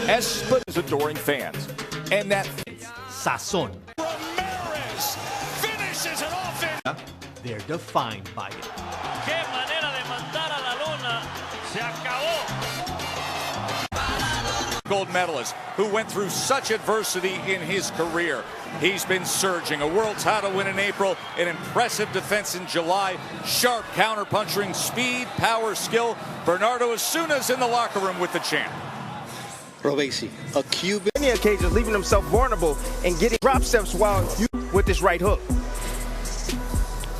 Espinoza's adoring fans. And that Sazon. Ramirez finishes it off in. They're defined by it. Qué manera de mandar a la luna. Se acabó. gold medalist who went through such adversity in his career. He's been surging. A world title win in April, an impressive defense in July, sharp counterpunching, speed, power, skill. Bernardo Osuna's in the locker room with the champ. Robeisy, a Cuban. Many occasions leaving himself vulnerable and getting drop steps while with this right hook.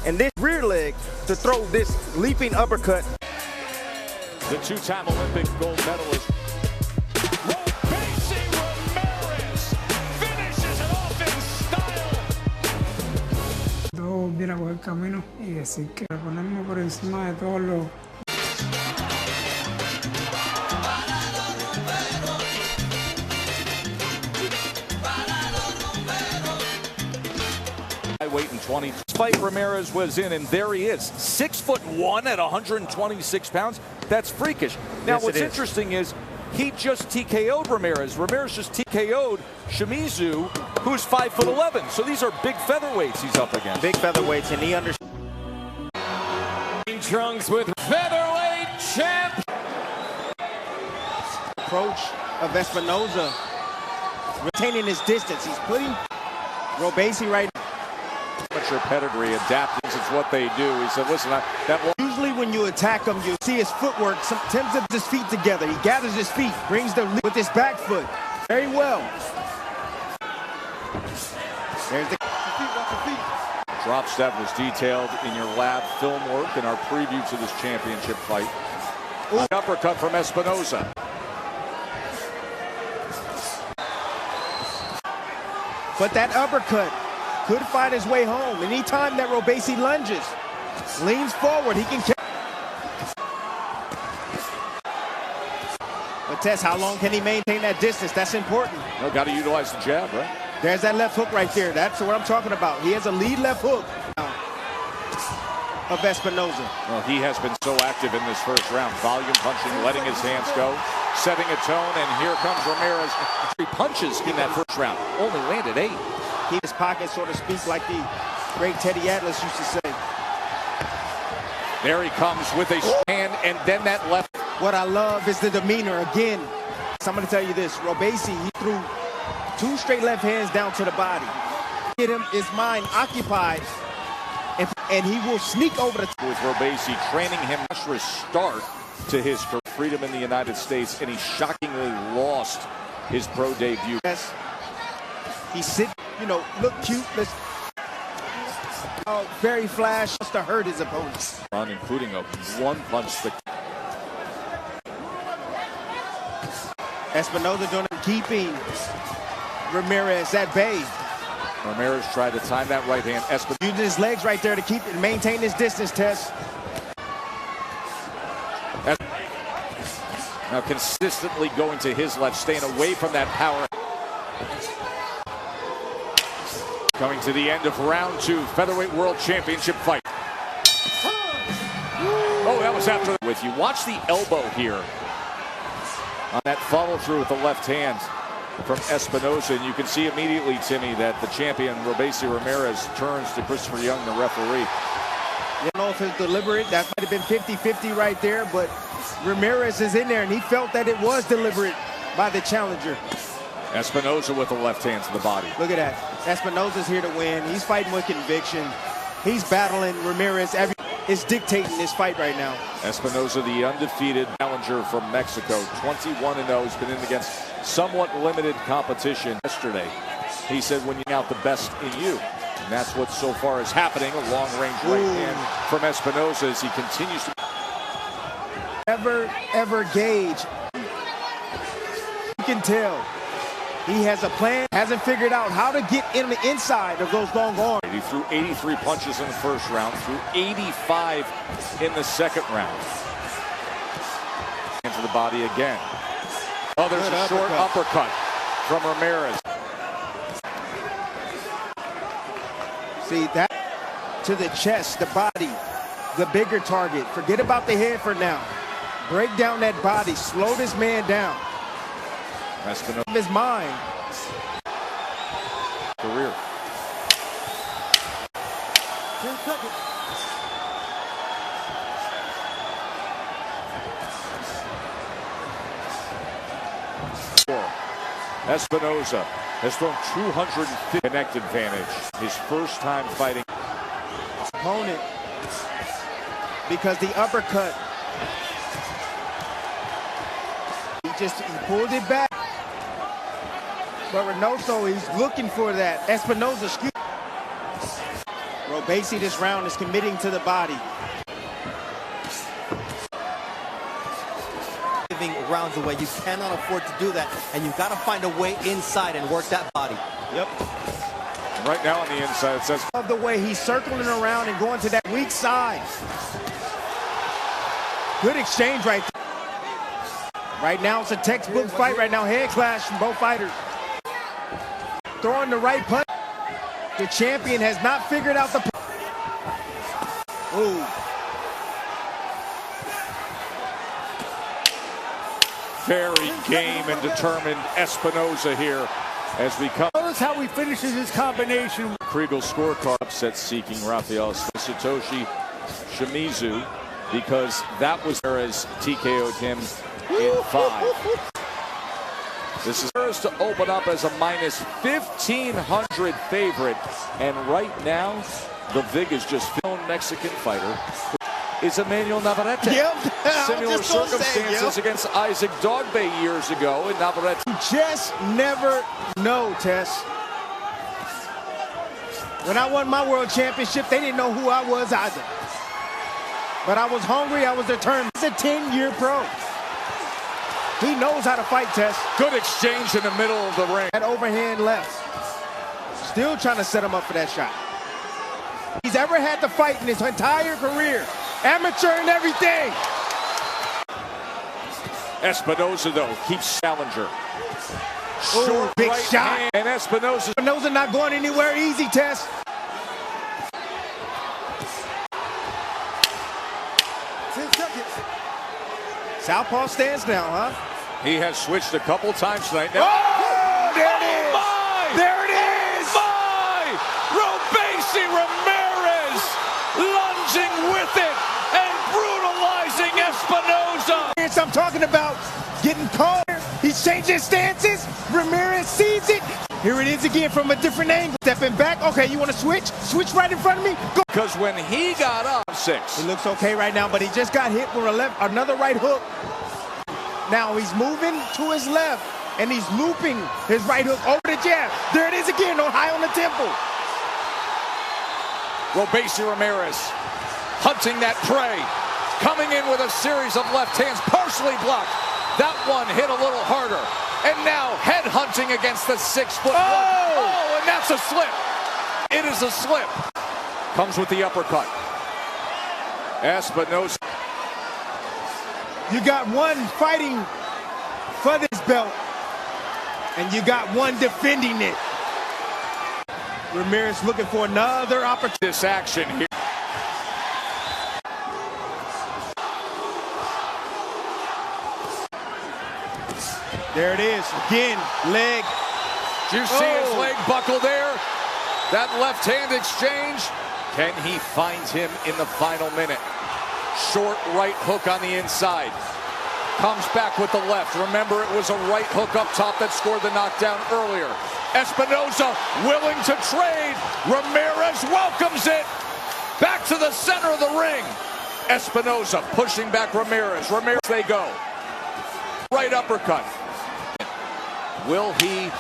And this rear leg to throw this leaping uppercut. The two-time Olympic gold medalist. Robeisy Ramirez finishes it off in style. Todo viene a buen camino y decir que ponerme por encima de todos los. Weight in 20. Fight Ramirez was in, and there he is, 6'1" at 126 pounds. That's freakish. Now, yes, what's interesting is he just TKO'd Ramirez. Ramirez just TKO'd Shimizu, who's 5'11". So these are big featherweights he's up against. Big featherweights, and he understands. Trunks with featherweight champ. Approach of Espinoza, retaining his distance. He's putting Robeisy right. Amateur pedigree, adapting, it's what they do. He said, listen, Usually when you attack him, you see his footwork, sometimes his feet together. He gathers his feet, brings the lead with his back foot. Very well. There's the feet. drop step was detailed in your lab film work in our preview to this championship fight. An uppercut from Espinoza. But that uppercut could find his way home. Anytime that Robeisy lunges, leans forward, he can catch. But Tess, how long can he maintain that distance? That's important. No, got to utilize the jab, right? There's that left hook right there. That's what I'm talking about. He has a lead left hook of Espinoza. Well, he has been so active in this first round. Volume punching, letting his hands go, setting a tone, and here comes Ramirez. 3 punches in that first round. Only landed 8. Keep his pocket, so to speak, like the great Teddy Atlas used to say. There he comes with a hand, and then that left. What I love is the demeanor. Again, so I'm going to tell you this. Robeisy, he threw 2 straight left hands down to the body. Get him his mind occupied, and he will sneak over the. With Robeisy training him to start to his freedom in the United States, and he shockingly lost his pro debut. Yes. He's sitting, you know, look cute. Very flash to hurt his opponents. Including a 1-punch. Espinoza doing it, keeping Ramirez at bay. Ramirez tried to time that right hand. Using his legs right there to keep and maintain his distance, Tess. Now consistently going to his left, staying away from that power. Coming to the end of round 2, featherweight world championship fight. Oh, that was after with you. Watch the elbow here on that follow through with the left hand from Espinoza, and you can see immediately, Timmy, that the champion Robeisy Ramirez turns to Christopher Young, the referee. You don't know if it's deliberate. That might have been 50-50 right there, but Ramirez is in there, and he felt that it was deliberate by the challenger. Espinoza with the left hand to the body. Look at that. Espinoza's here to win. He's fighting with conviction. He's battling Ramirez. Is dictating this fight right now. Espinoza, the undefeated challenger from Mexico, 21-0. He's been in against somewhat limited competition yesterday. He said, when you out the best in you. And that's what so far is happening. A long-range right hand from Espinoza as he continues to... Ever gauge. You can tell. He has a plan, hasn't figured out how to get in the inside of those long arms. He threw 83 punches in the first round, threw 85 in the second round. Into the body again. Oh, there's a short uppercut from Ramirez. See that to the chest, the body, the bigger target. Forget about the head for now. Break down that body, slow this man down. Espinoza. His mind. Career. Espinoza has thrown 250 connect advantage. His first time fighting Opponent. Because the uppercut. He pulled it back. But Reynoso, he's looking for that. Espinoza, Robeisy this round is committing to the body. Giving rounds away, you cannot afford to do that, and you've got to find a way inside and work that body. Yep. right now on the inside. It says of the way he's circling around and going to that weak side. Good exchange right there. Right now it's a textbook fight right now. Head clash from both fighters. Throwing the right punch. The champion has not figured out the... Ooh. very game and determined Espinoza here as we come. Notice how he finishes his combination. Kriegel scorecard upset seeking Rafael Satoshi Shimizu because that was as TKO'd him in 5. This is to open up as a minus 1,500 favorite, and right now the VIG is just known Mexican fighter is Emmanuel Navarrete. Yep. Similar circumstances against Isaac Dogbe years ago, and Navarrete just never know, Tess. When I won my world championship, they didn't know who I was either. But I was hungry, I was determined. He's a 10-year pro. He knows how to fight, Tess. good exchange in the middle of the ring. That overhand left. Still trying to set him up for that shot. He's ever had to fight in his entire career. Amateur and everything. Espinoza, though, keeps challenger. Ooh, big right shot. hand, and Espinoza not going anywhere easy, Tess. Southpaw stands now, huh? he has switched a couple times tonight. Now, Oh, there it is. my! There it is. My! Robeisy Ramirez lunging with it and brutalizing Espinoza. I'm talking about getting caught. He's changing stances. Ramirez sees it. Here it is again from a different angle. Stepping back. Okay, you want to switch? Switch right in front of me. Go. Because when he got up, 6. He looks okay right now, but he just got hit with another right hook. Now he's moving to his left, and he's looping his right hook over the jab. There it is again, high on the temple. Robeisy Ramirez hunting that prey. Coming in with a series of left hands, partially blocked. That one hit a little harder. And now head hunting against the 6'1". Oh, and that's a slip. It is a slip. Comes with the uppercut. Espinoza. You got one fighting for this belt, and you got one defending it. Ramirez looking for another opportunity. This action here. There it is, again, leg. Did you see his leg buckle there? That left hand exchange. Can he find him in the final minute? Short right hook on the inside. Comes back with the left. Remember, it was a right hook up top that scored the knockdown earlier. Espinoza willing to trade. Ramirez welcomes it. Back to the center of the ring. Espinoza pushing back Ramirez. Ramirez, they go. Right uppercut. Will he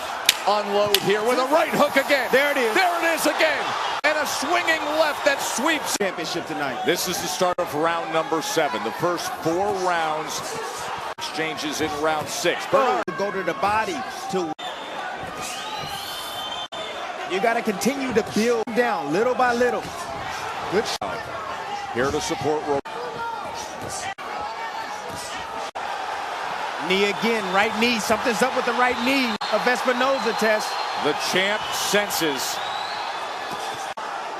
unload here with a right hook again? There it is. There it is again. And a swinging left that sweeps. Championship tonight. This is the start of round number 7. The first 4 rounds. Exchanges in round 6. Bird. Go to the body. You got to continue to build down little by little. Good shot. Here to support Robe. Knee again, right knee. Something's up with the right knee of Espinoza, Tess. The champ senses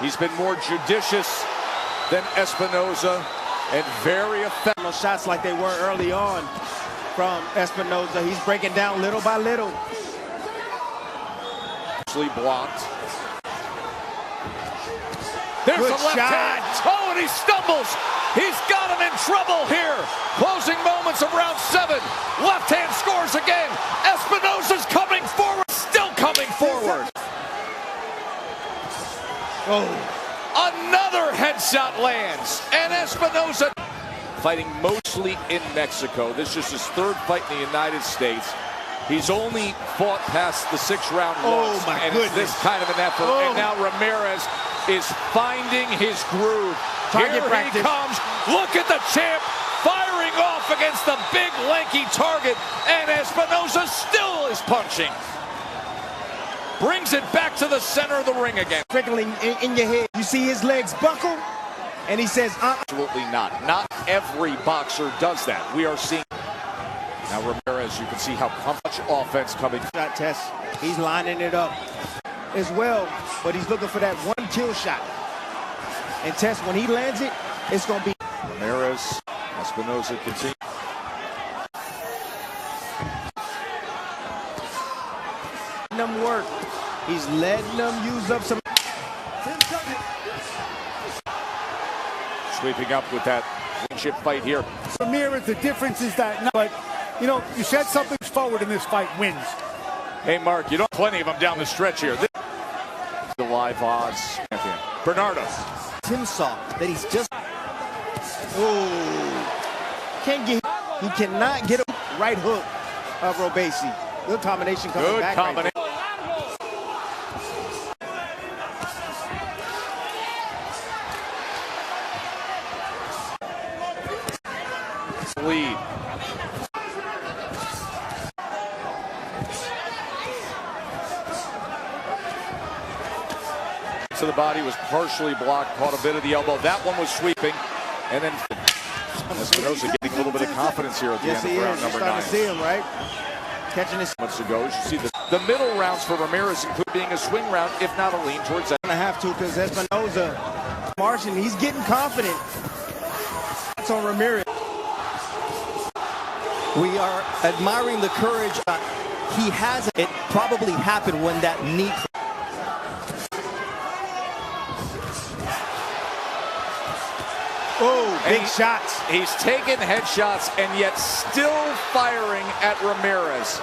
he's been more judicious than Espinoza and very effective. Shots like they were early on. from Espinoza. He's breaking down little by little. Blocked. There's Good a left shot. hand. Oh, and he stumbles. He's got him in trouble here. Closing moments of round 7. Left hand scores again. Espinoza's coming forward. Still coming forward. Oh. Another headshot lands. And Espinoza fighting mostly in Mexico. This is his 3rd fight in the United States. He's only fought past the 6th round once. My and goodness. it's this kind of an effort. Oh. And now Ramirez is finding his groove. Target Here practice. he comes. Look at the champ firing off against the big, lanky target. And Espinoza still is punching. Brings it back to the center of the ring again. Trickling in your head. You see his legs buckle, and he says, Absolutely not. Not every boxer does that. We are seeing. Now Ramirez, you can see how much offense coming. Shot test. He's lining it up as well, but he's looking for that one kill shot. And Test, when he lands it, it's going to be. Ramirez, Espinoza continues. Them work. He's letting them use up some. Sweeping up with that chip fight here. Ramirez, the difference is that, but you know, you said something's forward in this fight wins. Hey, Mark, you don't have plenty of them down the stretch here. The live odds champion, Bernardo. Tim saw that he's just. Oh, can't get. He cannot get a right hook of Robeisy. Good combination coming Good back. combination. Right Lead. To the body was partially blocked, caught a bit of the elbow. That one was sweeping, and then Espinoza getting a little bit of confidence here at the Yes, end he of round is. number You're 9. starting to see him, right? Catching his. Months ago, you see the middle rounds for Ramirez, including being a swing round, if not a lean towards that. Gonna have to, because Espinoza, Martian, he's getting confident. That's on Ramirez. We are admiring the courage he has. It probably happened when that knee. Oh, big shots. He's taken headshots and yet still firing at Ramirez.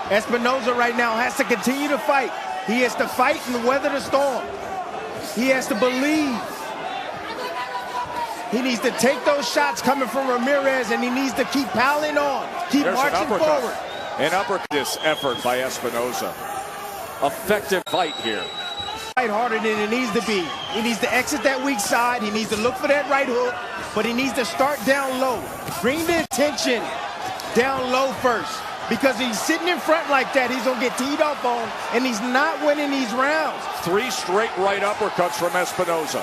Espinoza right now has to continue to fight. He has to fight and weather the storm. He has to believe. He needs to take those shots coming from Ramirez, and he needs to keep piling on. Keep There's marching forward. An uppercut. This effort by Espinoza. Effective fight here. Fight harder than it needs to be. He needs to exit that weak side. He needs to look for that right hook, but he needs to start down low. Bring the attention down low first, because he's sitting in front like that, he's going to get teed up on, and he's not winning these rounds. 3 straight right uppercuts from Espinoza.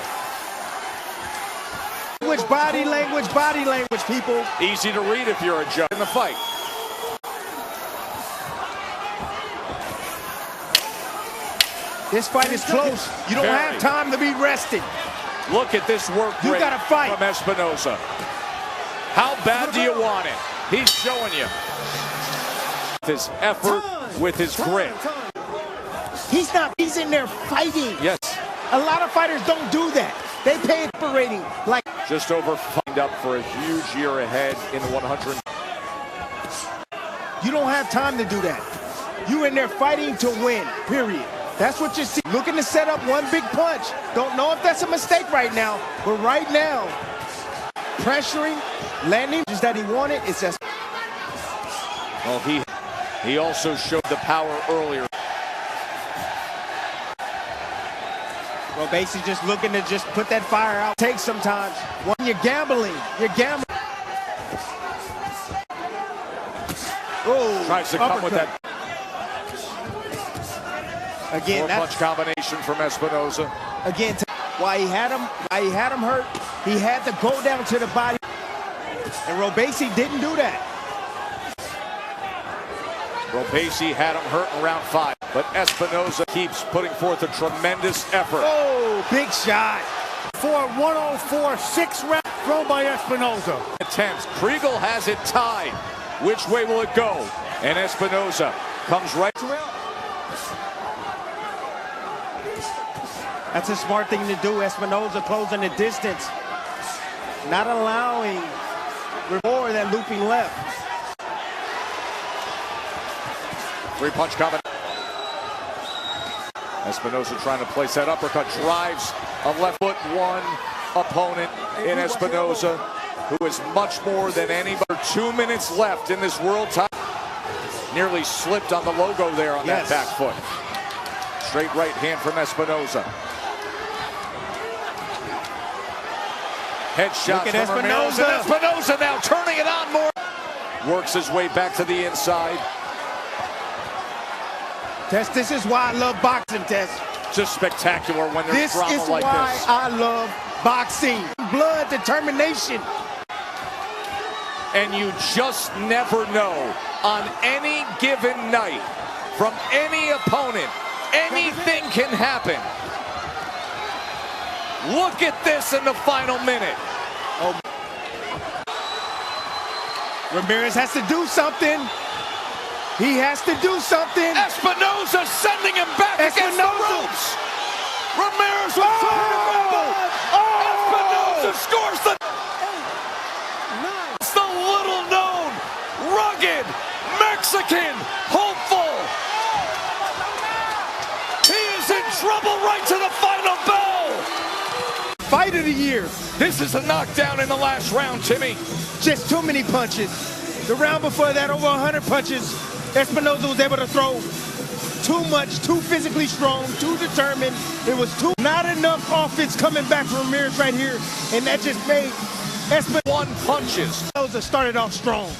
Body language, people. Easy to read if you're a judge in the fight. This fight is close. You don't have time to be rested. Look at this work rate gotta fight. from Espinoza. How bad do you want it? He's showing you. His effort with his grit. He's in there fighting. Yes. A lot of fighters don't do that. They pay it for rating. Like Just over find up for a huge year ahead in the 100. You don't have time to do that. You in there fighting to win, period. That's what you see. Looking to set up one big punch. Don't know if that's a mistake right now, but right now, pressuring, landing just that he wanted, it's just. Well, he also showed the power earlier. Robeisy just looking to just put that fire out. Take sometimes. When you're gambling, Oh, Tries to come with that again. punch combination from Espinoza. Again, why he had him hurt, he had to go down to the body, and Robeisy didn't do that. Robeisy had him hurt in round 5, but Espinoza keeps putting forth a tremendous effort. Oh, big shot. For 104, 6 rounds thrown by Espinoza. Attempts. Kriegel has it tied. Which way will it go? And Espinoza comes right. That's a smart thing to do. Espinoza closing the distance, not allowing more that looping left. Three-punch coming. Espinoza trying to place that uppercut, drives a left foot one opponent in Espinoza, who is much more than anybody. 2 minutes left in this world title. Nearly slipped on the logo there on that back foot. Straight right hand from Espinoza. Headshot from Ramirez, and Espinoza now turning it on more. Works his way back to the inside. Tess, this is why I love boxing, Tess. Just spectacular when there's drama like this. This is why I love boxing. Blood, determination. And you just never know on any given night from any opponent, anything can happen. Look at this in the final minute. Oh. Ramirez has to do something. He has to do something. Espinoza sending him back against the ropes. Ramirez was trying to grapple. Espinoza scores the... It's the little-known, rugged, Mexican hopeful. He is in trouble right to the final bell. Fight of the year. This is a knockdown in the last round, Timmy. Just too many punches. The round before that, over 100 punches. Espinoza was able to throw too much, too physically strong, too determined. It was not enough offense coming back from Ramirez right here. And that just made Espinoza punches. Started off strong.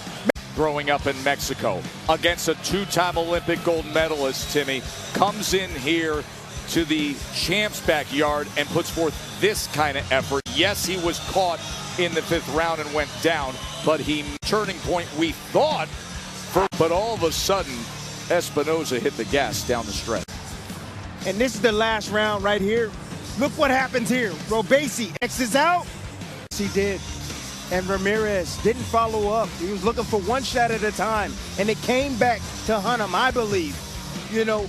Growing up in Mexico against a two-time Olympic gold medalist, Timmy, comes in here to the champ's backyard and puts forth this kind of effort. Yes, he was caught in the 5th round and went down, but he turning point we thought, but all of a sudden Espinoza hit the gas down the stretch. And this is the last round right here. Look what happens here. Robeisy X's out. He did. And Ramirez didn't follow up. He was looking for one shot at a time. And it came back to hunt him, I believe. You know,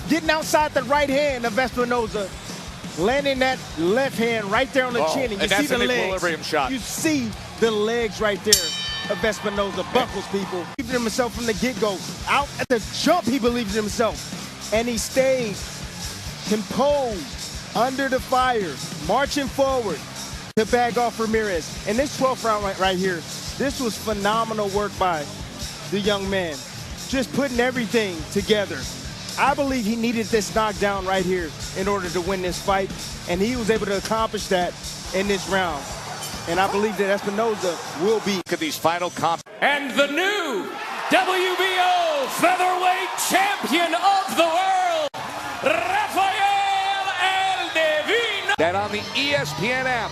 getting outside the right hand of Espinoza, landing that left hand right there on the chin. And you see the legs. Equilibrium shot. You see the legs right there of Espinoza. Buckles, people. He believed in himself from the get-go. Out at the jump, he believed in himself. And he stayed composed under the fire, marching forward to bag off Ramirez. And this 12th round right here, this was phenomenal work by the young man. Just putting everything together. I believe he needed this knockdown right here in order to win this fight, and he was able to accomplish that in this round. And I believe that Espinoza will be. Look at these final comp. And the new WBO featherweight champion of the world, Rafael El Divino. That on the ESPN app.